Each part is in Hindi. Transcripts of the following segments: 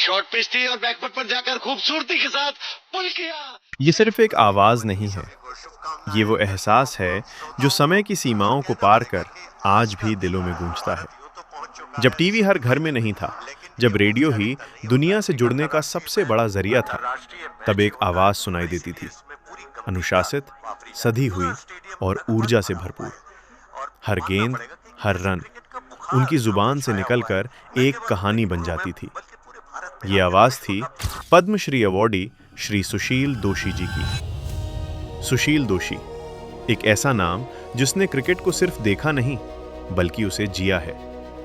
शॉर्ट पिच थी और बैकफुट पर जाकर खूबसूरती के साथ पुल किया। ये सिर्फ एक आवाज नहीं है, ये वो एहसास है जो समय की सीमाओं को पार कर आज भी दिलों में गूंजता है। जब टीवी हर घर में नहीं था, जब रेडियो ही दुनिया से जुड़ने का सबसे बड़ा जरिया था, तब एक आवाज सुनाई देती थी, अनुशासित, सधी हुई और ऊर्जा से भरपूर। हर गेंद, हर रन उनकी जुबान से निकलकर एक कहानी बन जाती थी। ये आवाज थी पद्मश्री अवॉर्डी श्री सुशील दोशी जी की। सुशील दोशी, एक ऐसा नाम जिसने क्रिकेट को सिर्फ देखा नहीं, बल्कि उसे जिया है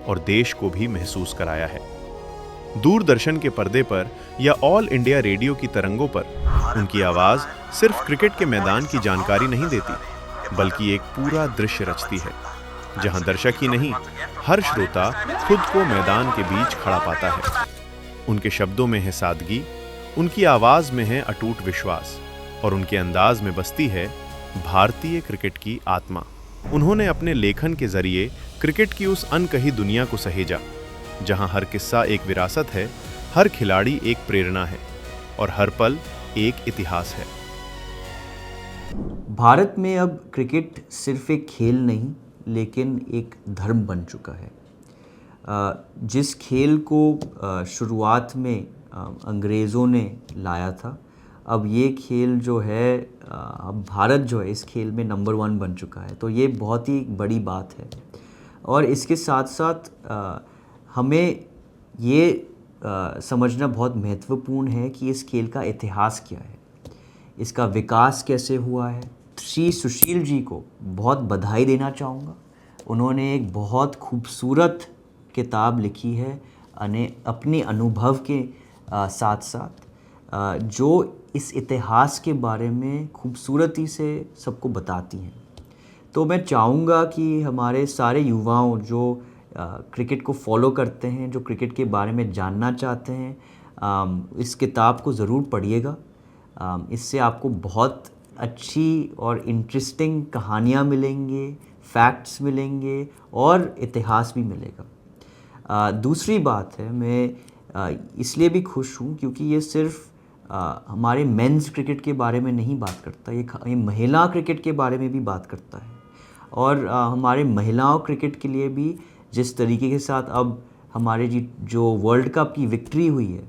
और देश को भी महसूस कराया है। दूरदर्शन के पर्दे पर या ऑल इंडिया रेडियो की तरंगों पर उनकी आवाज सिर्फ क्रिकेट के मैदान की जानकारी नहीं देती, बल्कि एक पूरा दृश्य रचती है, जहां दर्शक ही नहीं, हर श्रोता खुद को मैदान के बीच खड़ा पाता है। उनके शब्दों में है सादगी, उनकी आवाज में है अटूट विश्वास और उनके अंदाज में बसती है भारतीय क्रिकेट की आत्मा। उन्होंने अपने लेखन के जरिए क्रिकेट की उस अनकही दुनिया को सहेजा, जहां हर किस्सा एक विरासत है, हर खिलाड़ी एक प्रेरणा है और हर पल एक इतिहास है। भारत में अब क्रिकेट सिर्फ एक खेल नहीं, लेकिन एक धर्म बन चुका है। जिस खेल को शुरुआत में अंग्रेज़ों ने लाया था, अब ये खेल जो है, अब भारत जो है इस खेल में नंबर 1 बन चुका है। तो ये बहुत ही बड़ी बात है। और इसके साथ साथ हमें ये समझना बहुत महत्वपूर्ण है कि इस खेल का इतिहास क्या है, इसका विकास कैसे हुआ है। श्री सुशील जी को बहुत बधाई देना चाहूँगा। उन्होंने एक बहुत खूबसूरत किताब लिखी है अपने अनुभव के साथ साथ, जो इस इतिहास के बारे में खूबसूरती से सबको बताती हैं। तो मैं चाहूँगा कि हमारे सारे युवाओं जो क्रिकेट को फॉलो करते हैं, जो क्रिकेट के बारे में जानना चाहते हैं, इस किताब को ज़रूर पढ़िएगा। इससे आपको बहुत अच्छी और इंटरेस्टिंग कहानियाँ मिलेंगी, फैक्ट्स मिलेंगे और इतिहास भी मिलेगा। दूसरी बात है, मैं इसलिए भी खुश हूँ क्योंकि ये सिर्फ हमारे मेंस क्रिकेट के बारे में नहीं बात करता, ये महिला क्रिकेट के बारे में भी बात करता है। और हमारे महिलाओं क्रिकेट के लिए भी जिस तरीके के साथ अब हमारे जो वर्ल्ड कप की विक्ट्री हुई है,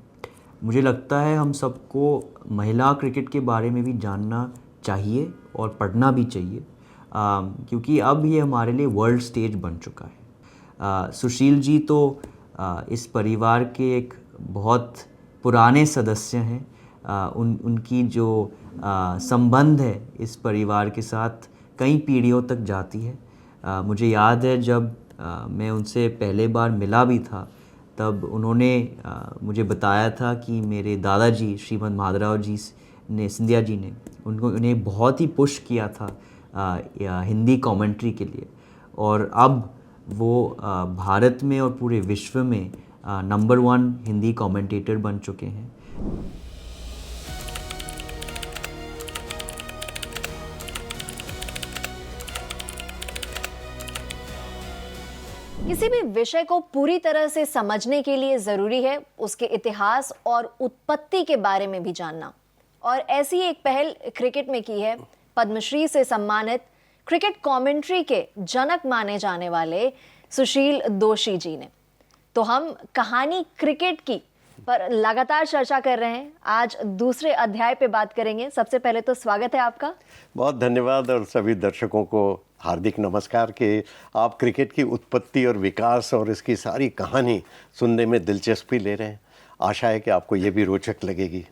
मुझे लगता है हम सबको महिला क्रिकेट के बारे में भी जानना चाहिए और पढ़ना भी चाहिए, क्योंकि अब ये हमारे लिए वर्ल्ड स्टेज बन चुका है। सुशील जी तो इस परिवार के एक बहुत पुराने सदस्य हैं। उनकी जो संबंध है इस परिवार के साथ कई पीढ़ियों तक जाती है। मुझे याद है जब मैं उनसे पहले बार मिला भी था, तब उन्होंने मुझे बताया था कि मेरे दादाजी श्रीमद माधवराव जी ने, सिंधिया जी ने उन्हें बहुत ही पुश किया था हिंदी कमेंट्री के लिए, और अब वो भारत में और पूरे विश्व में नंबर 1 हिंदी कमेंटेटर बन चुके हैं। किसी भी विषय को पूरी तरह से समझने के लिए ज़रूरी है उसके इतिहास और उत्पत्ति के बारे में भी जानना, और ऐसी एक पहल क्रिकेट में की है पद्मश्री से सम्मानित क्रिकेट कमेंट्री के जनक माने जाने वाले सुशील दोशी जी ने। तो हम कहानी क्रिकेट की पर लगातार चर्चा कर रहे हैं, आज दूसरे अध्याय पे बात करेंगे। सबसे पहले तो स्वागत है आपका। बहुत धन्यवाद, और सभी दर्शकों को हार्दिक नमस्कार कि आप क्रिकेट की उत्पत्ति और विकास और इसकी सारी कहानी सुनने में दिलचस्पी ले रहे हैं। आशा है कि आपको ये भी रोचक लगेगी।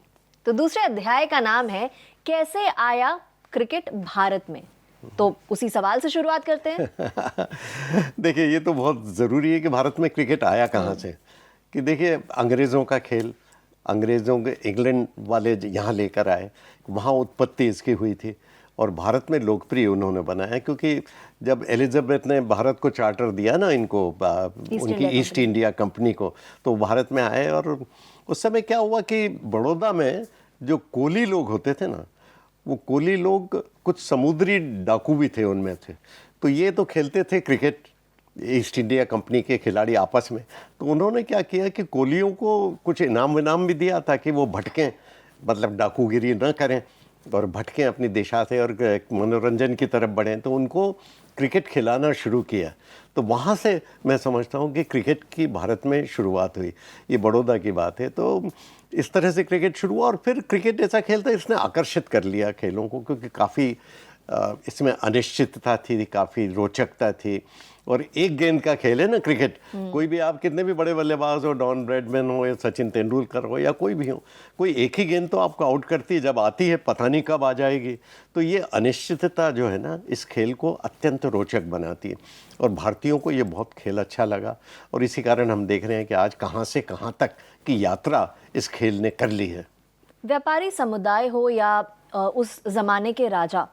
तो दूसरे अध्याय का नाम है कैसे आया क्रिकेट भारत में। तो उसी सवाल से शुरुआत करते हैं। देखिए, ये तो बहुत ज़रूरी है कि भारत में क्रिकेट आया कहाँ से। कि देखिए, अंग्रेज़ों का खेल, अंग्रेज़ों के इंग्लैंड वाले यहाँ लेकर आए, वहाँ उत्पत्ति इसकी हुई थी और भारत में लोकप्रिय उन्होंने बनाया, क्योंकि जब एलिजाबेथ ने भारत को चार्टर दिया ना इनको, उनकी ईस्ट इंडिया कंपनी को, तो भारत में आए। और उस समय क्या हुआ कि बड़ौदा में जो कोली लोग होते थे ना, वो कोली लोग कुछ समुद्री डाकू भी थे उनमें थे, तो ये तो खेलते थे क्रिकेट, ईस्ट इंडिया कंपनी के खिलाड़ी आपस में, तो उन्होंने क्या किया कि कोहलियों को कुछ इनाम भी दिया ताकि वो भटकें, मतलब डाकूगिरी न करें और भटकें अपनी दिशा से और मनोरंजन की तरफ बढ़ें। तो उनको क्रिकेट खिलाना शुरू किया। तो वहाँ से मैं समझता हूँ कि क्रिकेट की भारत में शुरुआत हुई। ये बड़ौदा की बात है। तो इस तरह से क्रिकेट शुरू हुआ और फिर क्रिकेट ऐसा खेल था, इसने आकर्षित कर लिया खेलों को, क्योंकि काफ़ी इसमें अनिश्चितता थी, काफ़ी रोचकता थी। और एक गेंद का खेल है ना क्रिकेट, कोई भी आप कितने भी बड़े बल्लेबाज हो, डॉन ब्रैडमैन हो या सचिन तेंदुलकर हो या कोई भी हो, कोई एक ही गेंद तो आपको आउट करती है, जब आती है पता नहीं कब आ जाएगी। तो ये अनिश्चितता जो है ना, इस खेल को अत्यंत रोचक बनाती है और भारतीयों को ये बहुत खेल अच्छा लगा और इसी कारण हम देख रहे हैं कि आज कहाँ से कहाँ तक की यात्रा इस खेल ने कर ली है। व्यापारी समुदाय हो या उस जमाने के राजा,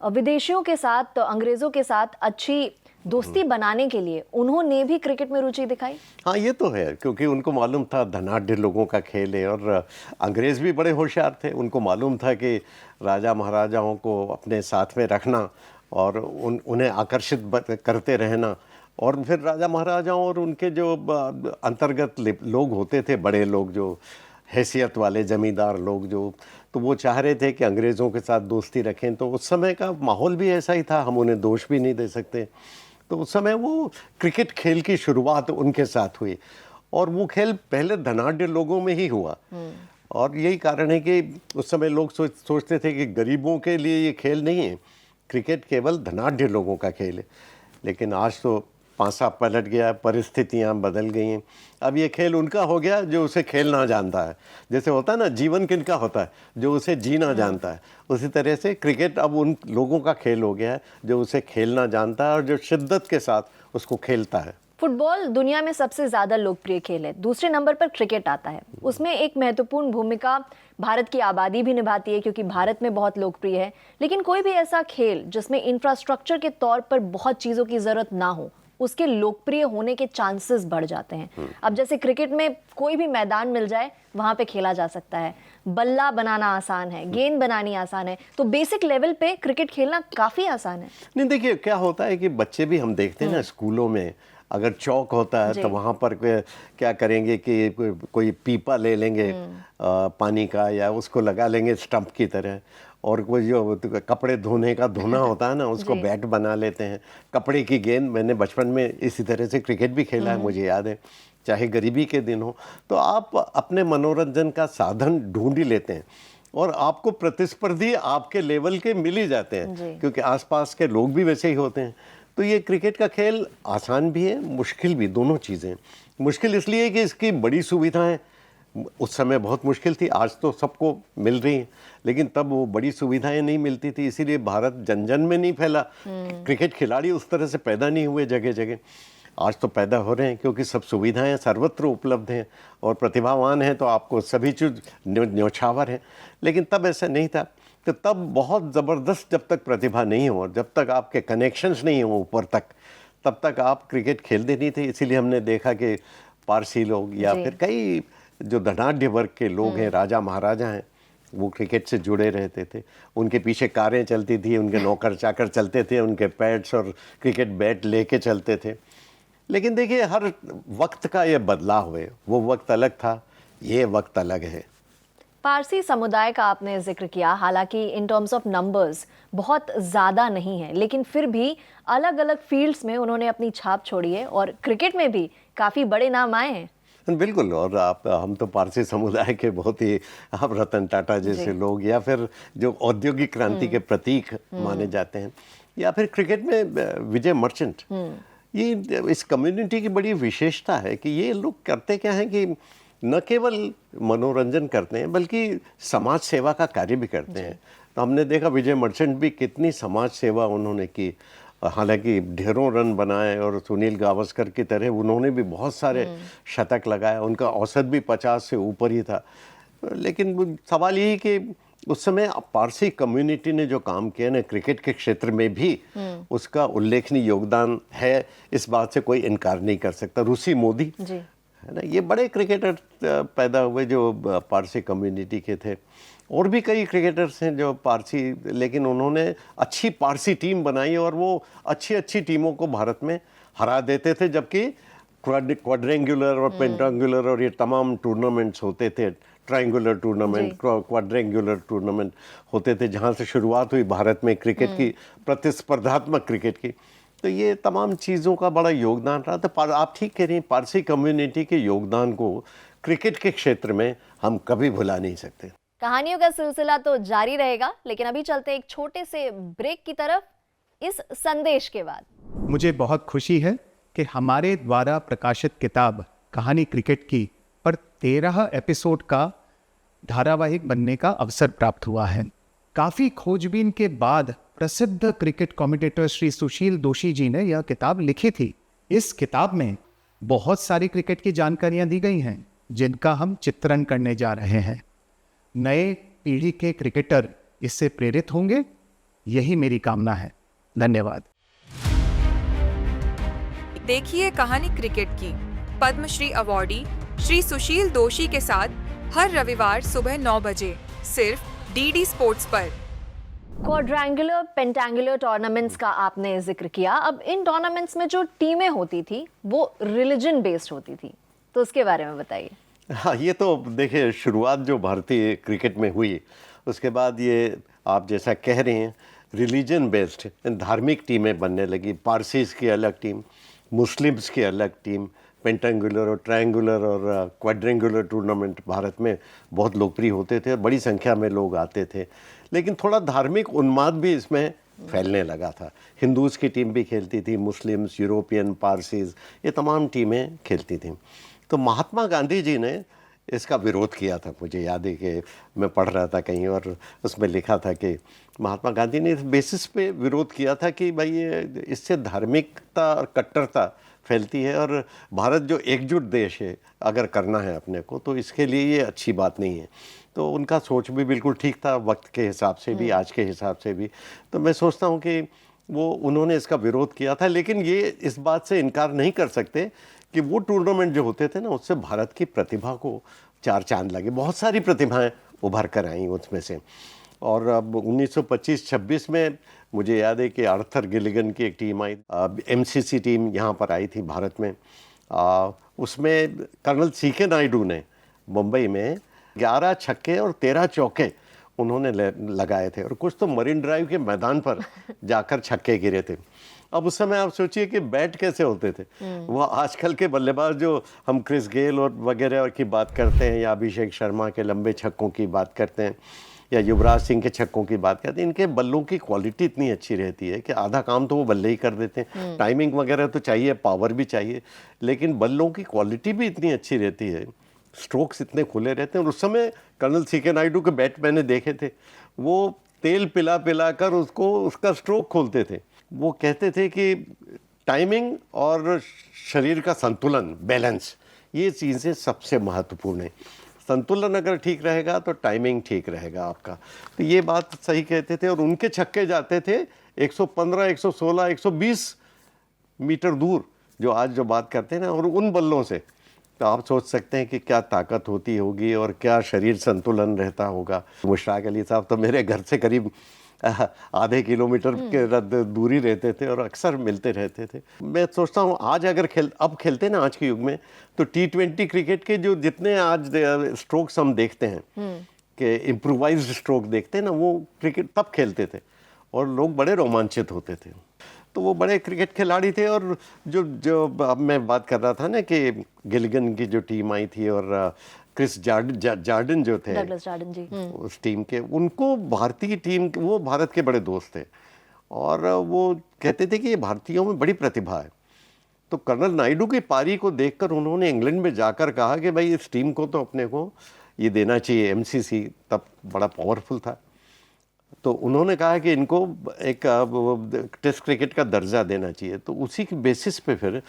विदेशियों के साथ, अंग्रेजों के साथ अच्छी दोस्ती बनाने के लिए उन्होंने भी क्रिकेट में रुचि दिखाई। हाँ, ये तो है, क्योंकि उनको मालूम था धनाढ़ लोगों का खेल है और अंग्रेज भी बड़े होशियार थे। उनको मालूम था कि राजा महाराजाओं को अपने साथ में रखना और उन्हें आकर्षित करते रहना। और फिर राजा महाराजाओं और उनके जो अंतर्गत लोग होते थे, बड़े लोग जो हैसियत वाले जमींदार लोग जो, तो वो चाह रहे थे कि अंग्रेज़ों के साथ दोस्ती रखें। तो उस समय का माहौल भी ऐसा ही था, हम उन्हें दोष भी नहीं दे सकते। तो उस समय वो क्रिकेट खेल की शुरुआत उनके साथ हुई और वो खेल पहले धनाढ़ लोगों में ही हुआ। और यही कारण है कि उस समय लोग सोचते थे कि गरीबों के लिए ये खेल नहीं है, क्रिकेट केवल धनाढ़ लोगों का खेल है। लेकिन आज तो पासा पलट गया, परिस्थितियाँ बदल गई हैं। अब ये खेल उनका हो गया जो उसे खेलना जानता है। जैसे होता है ना, जीवन किनका होता है, जो उसे जीना जानता है। उसी तरह से क्रिकेट अब उन लोगों का खेल हो गया है जो उसे खेलना जानता है और जो शिद्दत के साथ उसको खेलता है। फुटबॉल दुनिया में सबसे ज्यादा लोकप्रिय खेल है, दूसरे नंबर पर क्रिकेट आता है। उसमें एक महत्वपूर्ण भूमिका भारत की आबादी भी निभाती है, क्योंकि भारत में बहुत लोकप्रिय है। लेकिन कोई भी ऐसा खेल जिसमें इंफ्रास्ट्रक्चर के तौर पर बहुत चीजों की जरूरत ना हो, उसके लोकप्रिय होने के चांसेस बढ़ जाते हैं। अब जैसे क्रिकेट में कोई भी मैदान मिल जाए वहां पे खेला जा सकता है, बल्ला बनाना आसान है, गेंद बनानी आसान है, तो बेसिक लेवल पे क्रिकेट खेलना काफी आसान है। नहीं, देखिए क्या होता है कि बच्चे भी हम देखते हैं ना, स्कूलों में अगर चौक होता है तो वहाँ पर क्या करेंगे कि कोई पीपा ले लेंगे पानी का, या उसको लगा लेंगे स्टंप की तरह, और कोई जो कपड़े धोने का धोना होता है ना, उसको बैट बना लेते हैं। कपड़े की गेंद, मैंने बचपन में इसी तरह से क्रिकेट भी खेला है, मुझे याद है, चाहे गरीबी के दिन हो। तो आप अपने मनोरंजन का साधन ढूंढ ही लेते हैं और आपको प्रतिस्पर्धी आपके लेवल के मिल ही जाते हैं, क्योंकि आसपास के लोग भी वैसे ही होते हैं। तो ये क्रिकेट का खेल आसान भी है, मुश्किल भी, दोनों चीज़ें। मुश्किल इसलिए कि इसकी बड़ी सुविधाएं उस समय बहुत मुश्किल थी, आज तो सबको मिल रही हैं, लेकिन तब वो बड़ी सुविधाएं नहीं मिलती थी, इसीलिए भारत जन जन में नहीं फैला। क्रिकेट खिलाड़ी उस तरह से पैदा नहीं हुए जगह जगह। आज तो पैदा हो रहे हैं, क्योंकि सब सुविधाएं सर्वत्र उपलब्ध हैं और प्रतिभावान हैं, तो आपको सभी चीज़ न्यौछावर है। लेकिन तब ऐसा नहीं था। तो तब बहुत ज़बरदस्त, जब तक प्रतिभा नहीं हो, जब तक आपके कनेक्शंस नहीं हो ऊपर तक, तब तक आप क्रिकेट खेलते नहीं थे। इसीलिए हमने देखा कि पारसी लोग या फिर कई जो धनाढ़ वर्ग के लोग हैं, राजा महाराजा हैं, वो क्रिकेट से जुड़े रहते थे। उनके पीछे कारें चलती थी, उनके नौकर चाकर चलते थे, उनके पैड्स और क्रिकेट बैट लेके चलते थे। लेकिन देखिए, हर वक्त का ये बदलाव है। वो वक्त अलग था, ये वक्त अलग है। पारसी समुदाय का आपने जिक्र किया, हालांकि इन टर्म्स ऑफ नंबर्स बहुत ज़्यादा नहीं है, लेकिन फिर भी अलग अलग फील्ड्स में उन्होंने अपनी छाप छोड़ी है और क्रिकेट में भी काफ़ी बड़े नाम आए हैं। बिल्कुल। और हम तो पारसी समुदाय के बहुत ही, आप रतन टाटा जैसे लोग, या फिर जो औद्योगिक क्रांति के प्रतीक माने जाते हैं, या फिर क्रिकेट में विजय मर्चेंट, ये इस कम्युनिटी की बड़ी विशेषता है कि ये लोग करते क्या है कि न केवल मनोरंजन करते हैं बल्कि समाज सेवा का कार्य भी करते हैं। तो हमने देखा विजय मर्चेंट भी कितनी समाज सेवा उन्होंने की। हालांकि ढेरों रन बनाए और सुनील गावस्कर की तरह उन्होंने भी बहुत सारे शतक लगाए, उनका औसत भी 50 से ऊपर ही था। लेकिन सवाल यही कि उस समय पारसी कम्युनिटी ने जो काम किया ना क्रिकेट के क्षेत्र में भी, उसका उल्लेखनीय योगदान है, इस बात से कोई इनकार नहीं कर सकता। रूसी मोदी है ना, ये बड़े क्रिकेटर पैदा हुए जो पारसी कम्युनिटी के थे। और भी कई क्रिकेटर्स हैं जो पारसी, लेकिन उन्होंने अच्छी पारसी टीम बनाई और वो अच्छी अच्छी टीमों को भारत में हरा देते थे, जबकि क्वाड्रेंगुलर और पेंटांगुलर और ये तमाम टूर्नामेंट्स होते थे, ट्रायंगुलर टूर्नामेंट, क्वाड्रेंगुलर टूर्नामेंट होते थे, जहाँ से शुरुआत हुई भारत में क्रिकेट की, प्रतिस्पर्धात्मक क्रिकेट की। तो ये तमाम चीज़ों का बड़ा योगदान रहा। तो आप ठीक कह रही हैं, पारसी कम्युनिटी के योगदान को क्रिकेट के क्षेत्र में हम कभी भुला नहीं सकते। कहानियों का सिलसिला तो जारी रहेगा, लेकिन अभी चलते एक छोटे से ब्रेक की तरफ इस संदेश के बाद। मुझे बहुत खुशी है कि हमारे द्वारा प्रकाशित किताब कहानी क्रिकेट की पर 13 एपिसोड का धारावाहिक बनने का अवसर प्राप्त हुआ है। काफ़ी खोजबीन के बाद प्रसिद्ध क्रिकेट कमेंटेटर श्री सुशील दोशी जी ने यह किताब लिखी थी। इस किताब में बहुत सारी क्रिकेट की जानकारियां दी गई हैं, जिनका हम चित्रण करने जा रहे हैं। नए पीढ़ी के क्रिकेटर इससे प्रेरित होंगे, यही मेरी कामना है। धन्यवाद। देखिए कहानी क्रिकेट की पद्मश्री अवॉर्डी श्री सुशील दोशी के साथ हर रविवार सुबह 9 बजे सिर्फ डीडी स्पोर्ट्स पर। क्वाड्रेंगुलर पेंटेंगुलर टूर्नामेंट्स का आपने जिक्र किया। अब इन टूर्नामेंट्स में जो टीमें होती थी वो रिलीजन बेस्ड होती थी, तो उसके बारे में बताइए। हाँ, ये तो देखिए शुरुआत जो भारतीय क्रिकेट में हुई, उसके बाद ये आप जैसा कह रहे हैं रिलीजन बेस्ड धार्मिक टीमें बनने लगी। पारसीज की अलग टीम, मुस्लिम्स की अलग टीम, पेंटेंगुलर और ट्रायंगुलर और क्वाड्रेंगुलर टूर्नामेंट भारत में बहुत लोकप्रिय होते थे और बड़ी संख्या में लोग आते थे। लेकिन थोड़ा धार्मिक उन्माद भी इसमें फैलने लगा था। हिंदूज़ की टीम भी खेलती थी, मुस्लिम्स, यूरोपियन, पारसीज, ये तमाम टीमें खेलती थीं। तो महात्मा गांधी जी ने इसका विरोध किया था। मुझे याद है कि मैं पढ़ रहा था कहीं और उसमें लिखा था कि महात्मा गांधी ने इस बेसिस पे विरोध किया था कि भाई ये इससे धार्मिकता और कट्टरता फैलती है और भारत जो एकजुट देश है अगर करना है अपने को, तो इसके लिए ये अच्छी बात नहीं है। तो उनका सोच भी बिल्कुल ठीक था, वक्त के हिसाब से भी, आज के हिसाब से भी। तो मैं सोचता हूँ कि वो उन्होंने इसका विरोध किया था, लेकिन ये इस बात से इनकार नहीं कर सकते कि वो टूर्नामेंट जो होते थे ना, उससे भारत की प्रतिभा को चार चांद लगे। बहुत सारी प्रतिभाएं उभर कर आई उसमें से। और अब 1925-26 में मुझे याद है कि आर्थर गिलिगन की एक टीम आई, एमसीसी टीम यहाँ पर आई थी भारत में। उसमें कर्नल सीके नायडू ने मुंबई में 11 छक्के और 13 चौके उन्होंने लगाए थे और कुछ तो मरीन ड्राइव के मैदान पर जाकर छक्के गिरे थे। अब उस समय आप सोचिए कि बैट कैसे होते थे। वो आजकल के बल्लेबाज जो हम क्रिस गेल और वगैरह की बात करते हैं, या अभिषेक शर्मा के लंबे छक्कों की बात करते हैं, या युवराज सिंह के छक्कों की बात करते हैं, इनके बल्लों की क्वालिटी इतनी अच्छी रहती है कि आधा काम तो वो बल्ले ही कर देते हैं। टाइमिंग वगैरह तो चाहिए, पावर भी चाहिए, लेकिन बल्लों की क्वालिटी भी इतनी अच्छी रहती है, स्ट्रोक्स इतने खुले रहते हैं। और उस समय कर्नल सीके नायडू के बैट मैंने देखे थे, वो तेल पिला पिला कर उसका स्ट्रोक खोलते थे। वो कहते थे कि टाइमिंग और शरीर का संतुलन, बैलेंस, ये चीज़ें सबसे महत्वपूर्ण है। संतुलन अगर ठीक रहेगा तो टाइमिंग ठीक रहेगा आपका। तो ये बात सही कहते थे। और उनके छक्के जाते थे 115, 116, 120 मीटर दूर, जो आज जो बात करते हैं ना, और उन बल्लों से तो आप सोच सकते हैं कि क्या ताकत होती होगी और क्या शरीर संतुलन रहता होगा। मुश्ताक अली साहब तो मेरे घर से करीब आधे किलोमीटर के दूरी रहते थे और अक्सर मिलते रहते थे। मैं सोचता हूँ आज अगर अब खेलते ना आज के युग में, तो T20 क्रिकेट के जो जितने आज स्ट्रोक्स हम देखते हैं कि इम्प्रोवाइज्ड स्ट्रोक देखते हैं ना, वो क्रिकेट तब खेलते थे और लोग बड़े रोमांचित होते थे। तो वो बड़े क्रिकेट खिलाड़ी थे। और जो अब मैं बात कर रहा था ना कि गिलिगन की जो टीम आई थी और क्रिस जार्डन जो थे, डगलस जार्डन जी, उस टीम के, उनको भारतीय टीम, वो भारत के बड़े दोस्त थे और वो कहते थे कि ये भारतीयों में बड़ी प्रतिभा है। तो कर्नल नायडू की पारी को देखकर उन्होंने इंग्लैंड में जाकर कहा कि भाई इस टीम को तो अपने को ये देना चाहिए। एमसीसी तब बड़ा पावरफुल था। तो उन्होंने कहा कि इनको एक टेस्ट क्रिकेट का दर्जा देना चाहिए। तो उसी के बेसिस पे फिर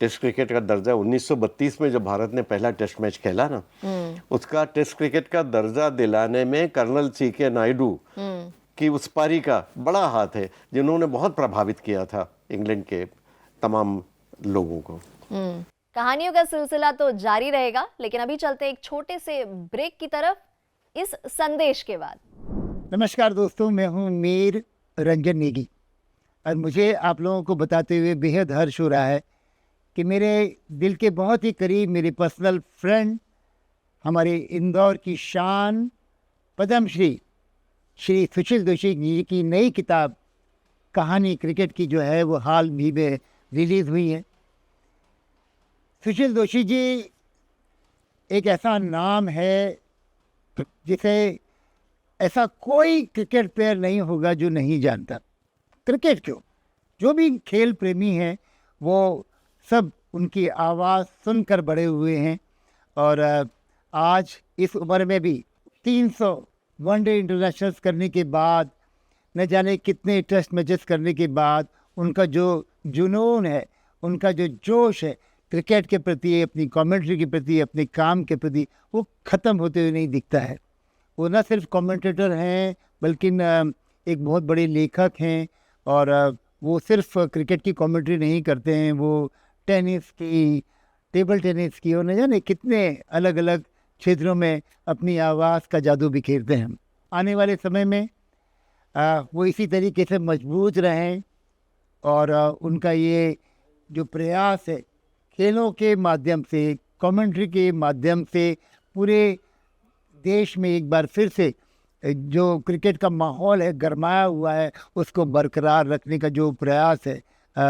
टेस्ट क्रिकेट का दर्जा 1932 में जब भारत ने पहला टेस्ट मैच खेला ना, उसका टेस्ट क्रिकेट का दर्जा दिलाने में कर्नल सीके नायडू की उस पारी का बड़ा हाथ है, जिन्होंने बहुत प्रभावित किया था इंग्लैंड के तमाम लोगों को। कहानियों का सिलसिला तो जारी रहेगा, लेकिन अभी चलते एक छोटे से ब्रेक की तरफ इस संदेश के बाद। नमस्कार दोस्तों, मैं हूं मीर रंजन नेगी और मुझे आप लोगों को बताते हुए बेहद हर्ष हो रहा है कि मेरे दिल के बहुत ही करीब मेरे पर्सनल फ्रेंड, हमारे इंदौर की शान, पद्मश्री श्री सुशील दोशी जी की नई किताब कहानी क्रिकेट की जो है वो हाल ही में रिलीज़ हुई है। सुशील दोशी जी एक ऐसा नाम है जिसे ऐसा कोई क्रिकेट प्लेयर नहीं होगा जो नहीं जानता। क्रिकेट क्यों, जो भी खेल प्रेमी हैं वो सब उनकी आवाज़ सुनकर बड़े हुए हैं और आज इस उम्र में भी 300 वनडे इंटरनेशनल्स करने के बाद, न जाने कितने टेस्ट मैचेस करने के बाद, उनका जो जुनून है, उनका जो जोश है क्रिकेट के प्रति, अपनी कमेंट्री के प्रति, अपने काम के प्रति, वो ख़त्म होते हुए नहीं दिखता है। वो न सिर्फ कमेंटेटर हैं बल्कि एक बहुत बड़े लेखक हैं और वो सिर्फ क्रिकेट की कमेंट्री नहीं करते हैं, वो टेनिस की, टेबल टेनिस की और न जाने कितने अलग अलग क्षेत्रों में अपनी आवाज़ का जादू बिखेरते हैं। आने वाले समय में वो इसी तरीके से मजबूत रहें और उनका ये जो प्रयास है खेलों के माध्यम से, कमेंट्री के माध्यम से पूरे देश में एक बार फिर से जो क्रिकेट का माहौल है गरमाया हुआ है उसको बरकरार रखने का जो प्रयास है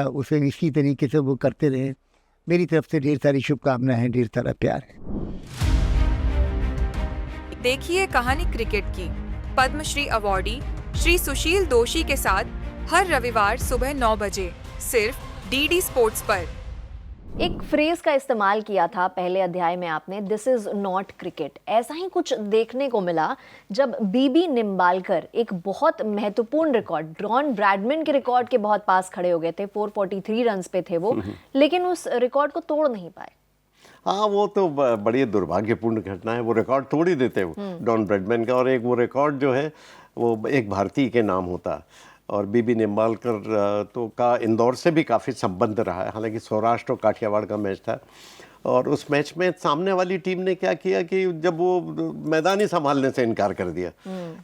उसे इसी तरीके से वो करते रहें। मेरी तरफ से ढेर सारी शुभकामनाएं हैं, ढेर सारा प्यार है। देखिए कहानी क्रिकेट की पद्मश्री अवॉर्डी श्री सुशील दोशी के साथ हर रविवार सुबह 9 बजे सिर्फ डीडी स्पोर्ट्स पर। एक फ्रेज का इस्तेमाल किया था पहले अध्याय में आपने, दिस इज नॉट क्रिकेट। ऐसा ही कुछ देखने को मिला जब बीबी निम्बालकर एक बहुत महत्वपूर्ण रिकॉर्ड, डॉन ब्रैडमैन के रिकॉर्ड के बहुत पास खड़े हो गए थे, 443 रन्स पे थे वो, लेकिन उस रिकॉर्ड को तोड़ नहीं पाए। हाँ, वो तो बड़ी दुर्भाग्यपूर्ण घटना है। वो रिकॉर्ड तोड़ ही देते हैं डॉन ब्रैडमैन का, और एक वो रिकॉर्ड जो है वो एक भारतीय के नाम होता। और बीबी निम्बालकर तो का इंदौर से भी काफ़ी संबंध रहा है, हालांकि सौराष्ट्र और काठियावाड़ का मैच था। और उस मैच में सामने वाली टीम ने क्या किया कि जब वो मैदान ही संभालने से इनकार कर दिया,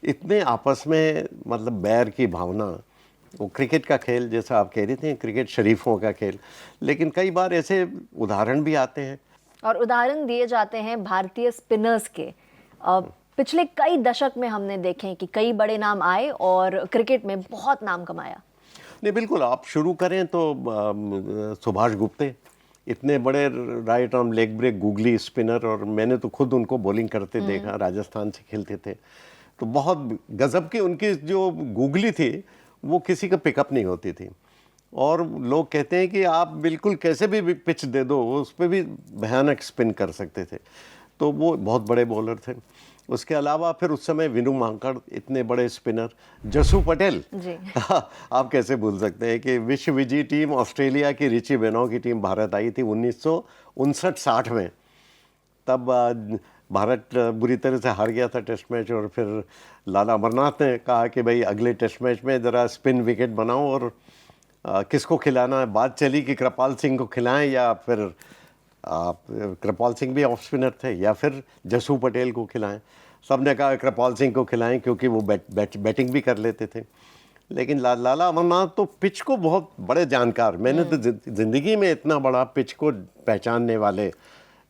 इतने आपस में मतलब बैर की भावना। वो क्रिकेट का खेल, जैसा आप कह रही थी, क्रिकेट शरीफों का खेल, लेकिन कई बार ऐसे उदाहरण भी आते हैं और उदाहरण दिए जाते हैं भारतीय स्पिनर्स के। पिछले कई दशक में हमने देखे कि कई बड़े नाम आए और क्रिकेट में बहुत नाम कमाया। नहीं, बिल्कुल, आप शुरू करें तो सुभाष गुप्ते, इतने बड़े right arm leg break googly spinner, और मैंने तो खुद उनको बॉलिंग करते देखा, राजस्थान से खेलते थे, तो बहुत गजब की उनकी जो गूगली थी वो किसी का पिकअप नहीं होती थी। और लोग कहते हैं कि आप बिल्कुल कैसे भी पिच दे दो उस पर भी भयानक स्पिन कर सकते थे। तो वो बहुत बड़े बॉलर थे। उसके अलावा फिर उस समय विनू मांकड़, इतने बड़े स्पिनर, जसू पटेल जी। आप कैसे भूल सकते हैं कि विश्व विजेता टीम ऑस्ट्रेलिया की रिची बेनॉ की टीम भारत आई थी 1959-60 में। तब भारत बुरी तरह से हार गया था टेस्ट मैच, और फिर लाला अमरनाथ ने कहा कि भाई अगले टेस्ट मैच में ज़रा स्पिन विकेट बनाओ, और किसको खिलाना है। बात चली कि कृपाल सिंह को खिलाएं, या फिर कृपाल सिंह भी ऑफ स्पिनर थे, या फिर जसू पटेल को खिलाएं। सब ने कहा कृपाल सिंह को खिलाएं क्योंकि वो बैटिंग भी कर लेते थे। लेकिन लाला अमरनाथ तो पिच को बहुत बड़े जानकार, मैंने तो ज़िंदगी में इतना बड़ा पिच को पहचानने वाले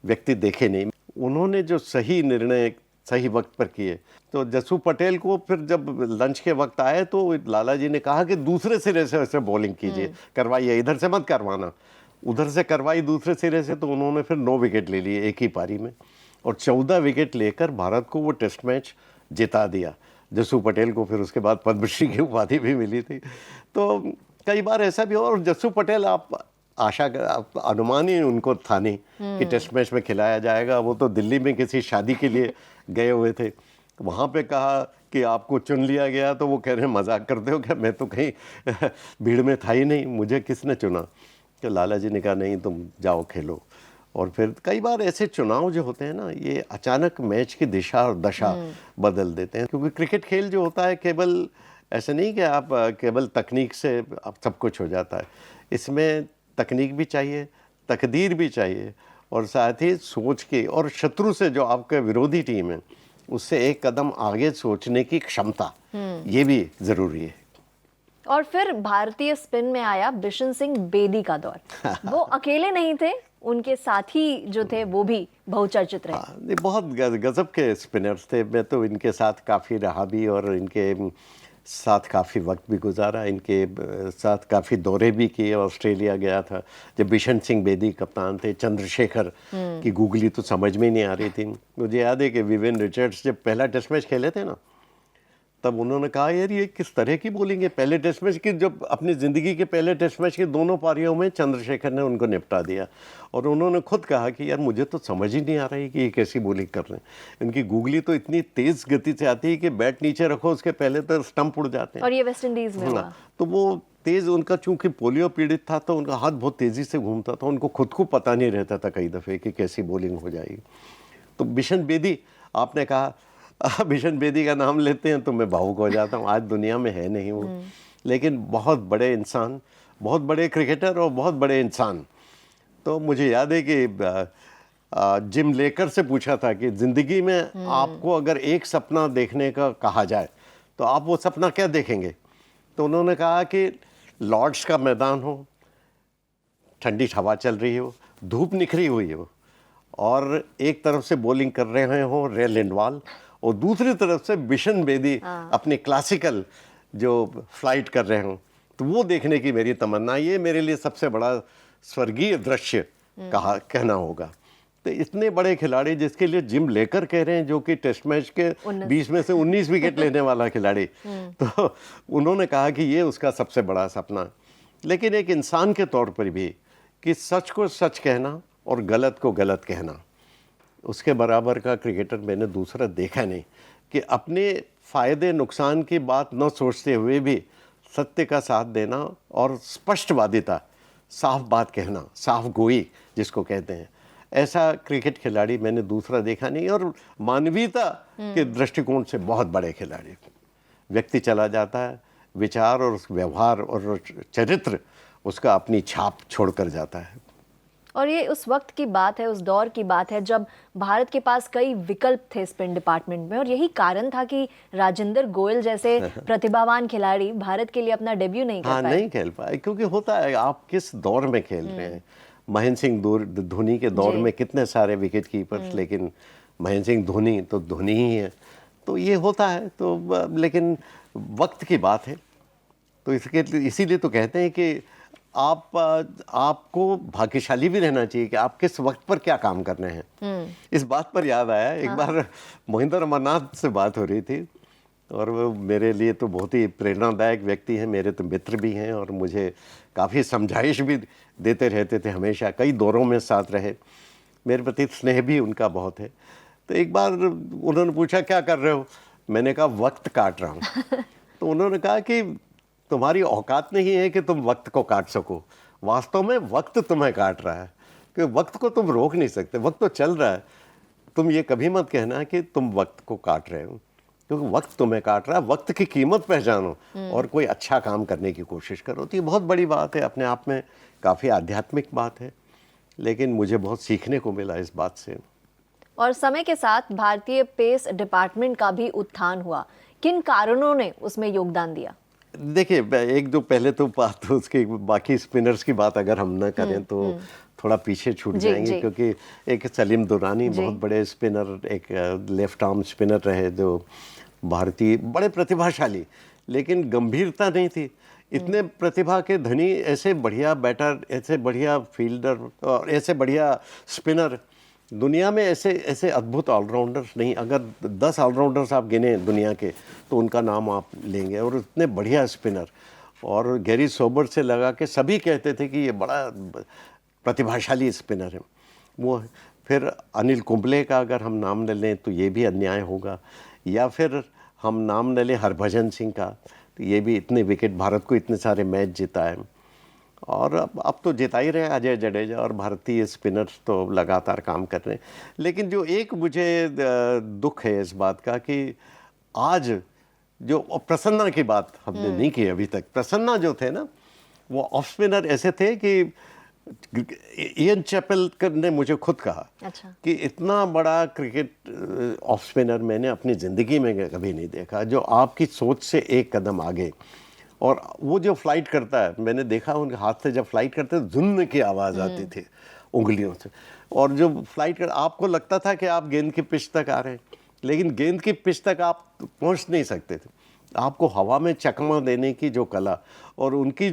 व्यक्ति देखे नहीं। उन्होंने जो सही निर्णय सही वक्त पर किए, तो जसू पटेल को फिर जब लंच के वक्त आए तो लाला जी ने कहा कि दूसरे सिरे से ऐसे बॉलिंग कीजिए, करवाइए, इधर से मत करवाना। उधर से करवाई दूसरे सिरे से, तो उन्होंने फिर 9 विकेट ले लिए एक ही पारी में, और 14 विकेट लेकर भारत को वो टेस्ट मैच जिता दिया। जसू पटेल को फिर उसके बाद पद्मश्री की उपाधि भी मिली थी। तो कई बार ऐसा भी हो, और जसू पटेल आप अनुमान ही उनको था नहीं कि टेस्ट मैच में खिलाया जाएगा। वो तो दिल्ली में किसी शादी के लिए गए हुए थे, वहाँ पे कहा कि आपको चुन लिया गया, तो वो कह रहे हैं मजाक करते हो क्या, मैं तो कहीं भीड़ में था ही नहीं, मुझे किसने चुना। तो लाला जी ने कहा नहीं, तुम जाओ खेलो। और फिर कई बार ऐसे चुनाव जो होते हैं ना, ये अचानक मैच की दिशा और दशा बदल देते हैं। क्योंकि क्रिकेट खेल जो होता है केवल ऐसे नहीं कि आप केवल तकनीक से आप सब कुछ हो जाता है। इसमें तकनीक भी चाहिए, तकदीर भी चाहिए, और साथ ही सोच के, और शत्रु से जो आपका विरोधी टीम है उससे एक कदम आगे सोचने की क्षमता, ये भी ज़रूरी है। और फिर भारतीय स्पिन में आया बिशन सिंह बेदी का दौर। वो अकेले नहीं थे, उनके साथी जो थे वो भी बहुचर्चित रहे। हाँ, ये बहुत गजब के स्पिनर्स थे। मैं तो इनके साथ काफ़ी रहा भी और इनके साथ काफ़ी वक्त भी गुजारा, इनके साथ काफ़ी दौरे भी किए। ऑस्ट्रेलिया गया था जब बिशन सिंह बेदी कप्तान थे। चंद्रशेखर की गूगली तो समझ में ही नहीं आ रही थी। मुझे याद है कि विवियन रिचर्ड्स जब पहला टेस्ट मैच खेले थे ना, तब उन्होंने कहा यार ये किस तरह की बॉलिंग है। पहले टेस्ट मैच की, जब अपनी ज़िंदगी के पहले टेस्ट मैच की दोनों पारियों में चंद्रशेखर ने उनको निपटा दिया। और उन्होंने खुद कहा कि यार मुझे तो समझ ही नहीं आ रही कि ये कैसी बॉलिंग कर रहे हैं। इनकी गूगली तो इतनी तेज़ गति से आती है कि बैट नीचे रखो उसके पहले तो स्टंप उड़ जाते हैं। और ये वेस्ट इंडीज़ में हुआ। तो वो तेज़, उनका चूंकि पोलियो पीड़ित था तो उनका हाथ बहुत तेज़ी से घूमता था। उनको खुद को पता नहीं रहता था कई दफ़े कि कैसी बॉलिंग हो जाएगी। तो बिशन बेदी, आपने कहा बिशन बेदी का नाम लेते हैं तो मैं भावुक हो जाता हूँ। आज दुनिया में है नहीं वो, लेकिन बहुत बड़े इंसान, बहुत बड़े क्रिकेटर और बहुत बड़े इंसान। तो मुझे याद है कि जिम लेकर से पूछा था कि ज़िंदगी में आपको अगर एक सपना देखने का कहा जाए तो आप वो सपना क्या देखेंगे? तो उन्होंने कहा कि लॉर्ड्स का मैदान हो, ठंडी हवा चल रही हो, धूप निखरी हुई हो और एक तरफ से बॉलिंग कर रहे हो रे लिंडवाल और दूसरी तरफ से बिशन बेदी अपनी क्लासिकल जो फ्लाइट कर रहे हो, तो वो देखने की मेरी तमन्ना। ये मेरे लिए सबसे बड़ा स्वर्गीय दृश्य कहना होगा। तो इतने बड़े खिलाड़ी जिसके लिए जिम लेकर कह रहे हैं, जो कि टेस्ट मैच के 20 में से 19 विकेट लेने वाला खिलाड़ी, तो उन्होंने कहा कि ये उसका सबसे बड़ा सपना। लेकिन एक इंसान के तौर पर भी कि सच को सच कहना और गलत को गलत कहना, उसके बराबर का क्रिकेटर मैंने दूसरा देखा नहीं। कि अपने फ़ायदे नुकसान की बात न सोचते हुए भी सत्य का साथ देना और स्पष्टवादिता, साफ बात कहना, साफ गोई जिसको कहते हैं, ऐसा क्रिकेट खिलाड़ी मैंने दूसरा देखा नहीं। और मानवीयता के दृष्टिकोण से बहुत बड़े खिलाड़ी। व्यक्ति चला जाता है, विचार और व्यवहार और चरित्र उसका अपनी छाप छोड़कर जाता है। और ये उस वक्त की बात है, उस दौर की बात है जब भारत के पास कई विकल्प थे स्पिन डिपार्टमेंट में, और यही कारण था कि राजेंद्र गोयल जैसे प्रतिभावान खिलाड़ी भारत के लिए अपना डेब्यू नहीं कर पाए। नहीं खेल पाए, क्योंकि होता है आप किस दौर में खेल रहे हैं। महेंद्र सिंह धोनी के दौर में कितने सारे विकेट कीपर्स, लेकिन महेंद्र सिंह धोनी तो धोनी ही है। तो ये होता है। तो लेकिन वक्त की बात है, तो इसीलिए तो कहते हैं कि आपको भाग्यशाली भी रहना चाहिए कि आप किस वक्त पर क्या काम कर रहे हैं। इस बात पर याद आया, एक बार मोहिंदर अमरनाथ से बात हो रही थी और वो मेरे लिए तो बहुत ही प्रेरणादायक व्यक्ति हैं, मेरे तो मित्र भी हैं और मुझे काफ़ी समझाइश भी देते रहते थे हमेशा। कई दौरों में साथ रहे, मेरे प्रति स्नेह भी उनका बहुत है। तो एक बार उन्होंने पूछा क्या कर रहे हो? मैंने कहा वक्त काट रहा हूँ। तो उन्होंने कहा कि तुम्हारी औकात नहीं है कि तुम वक्त को काट सको, वास्तव में वक्त तुम्हें काट रहा है, क्योंकि वक्त को तुम रोक नहीं सकते, वक्त तो चल रहा है। तुम ये कभी मत कहना कि तुम वक्त को काट रहे हो, क्योंकि वक्त तुम्हें काट रहा है। वक्त की कीमत पहचानो और कोई अच्छा काम करने की कोशिश करो। तो ये बहुत बड़ी बात है, अपने आप में काफ़ी आध्यात्मिक बात है, लेकिन मुझे बहुत सीखने को मिला इस बात से। और समय के साथ भारतीय पेस डिपार्टमेंट का भी उत्थान हुआ। किन कारणों ने उसमें योगदान दिया? देखिए, एक जो पहले तो बात उसके बाकी स्पिनर्स की बात अगर हम न करें तो थोड़ा पीछे छूट जाएंगे, क्योंकि एक सलीम दुरानी बहुत बड़े स्पिनर, एक लेफ्ट आर्म स्पिनर रहे जो भारतीय, बड़े प्रतिभाशाली, लेकिन गंभीरता नहीं थी। इतने प्रतिभा के धनी, ऐसे बढ़िया बैटर, ऐसे बढ़िया फील्डर और ऐसे बढ़िया स्पिनर दुनिया में ऐसे अद्भुत ऑलराउंडर्स नहीं। अगर 10 ऑलराउंडर्स आप गिने दुनिया के तो उनका नाम आप लेंगे। और इतने बढ़िया स्पिनर, और गैरी सोबर्स से लगा के सभी कहते थे कि ये बड़ा प्रतिभाशाली स्पिनर है वो। फिर अनिल कुंबले का अगर हम नाम न लें तो ये भी अन्याय होगा, या फिर हम नाम न लें हरभजन सिंह का, तो ये भी इतने विकेट, भारत को इतने सारे मैच जिताए। और अब तो जिता ही रहे अजय जडेजा, और भारतीय स्पिनर्स तो लगातार काम कर रहे हैं। लेकिन जो एक मुझे दुख है इस बात का कि आज जो प्रसन्ना की बात हमने नहीं की अभी तक। प्रसन्ना जो थे ना, वो ऑफ स्पिनर ऐसे थे कि इयन चैपल ने मुझे खुद कहा अच्छा। कि इतना बड़ा क्रिकेट ऑफ स्पिनर मैंने अपनी ज़िंदगी में कभी नहीं देखा, जो आपकी सोच से एक कदम आगे। और वो जो फ्लाइट करता है, मैंने देखा उनके हाथ से जब फ्लाइट करते धुन की आवाज़ आती थी उंगलियों से, और जो फ्लाइट कर आपको लगता था कि आप गेंद की पिच तक आ रहे हैं, लेकिन गेंद की पिच तक आप पहुंच नहीं सकते थे। आपको हवा में चकमा देने की जो कला, और उनकी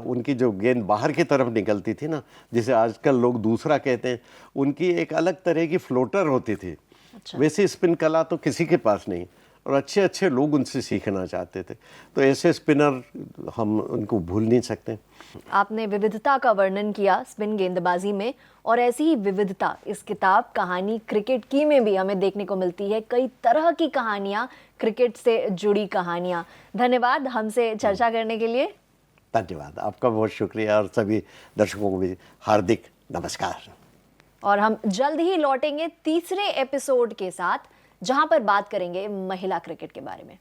उनकी जो गेंद बाहर की तरफ निकलती थी ना, जिसे आजकल लोग दूसरा कहते हैं, उनकी एक अलग तरह की फ्लोटर होती थी। अच्छा। वैसे स्पिन कला तो किसी के पास नहीं, और अच्छे अच्छे लोग उनसे सीखना चाहते थे। तो ऐसे स्पिनर हम उनको भूल नहीं सकते। आपने विविधता का वर्णन किया स्पिन गेंदबाजी में, और ऐसी ही विविधता इस किताब कहानी क्रिकेट की में भी हमें देखने को मिलती है। कई तरह की कहानियां, क्रिकेट से जुड़ी कहानियां। धन्यवाद हमसे चर्चा करने के लिए। धन्यवाद, आपका बहुत शुक्रिया, और सभी दर्शकों को भी हार्दिक नमस्कार। और हम जल्द ही लौटेंगे तीसरे एपिसोड के साथ, जहां पर बात करेंगे महिला क्रिकेट के बारे में।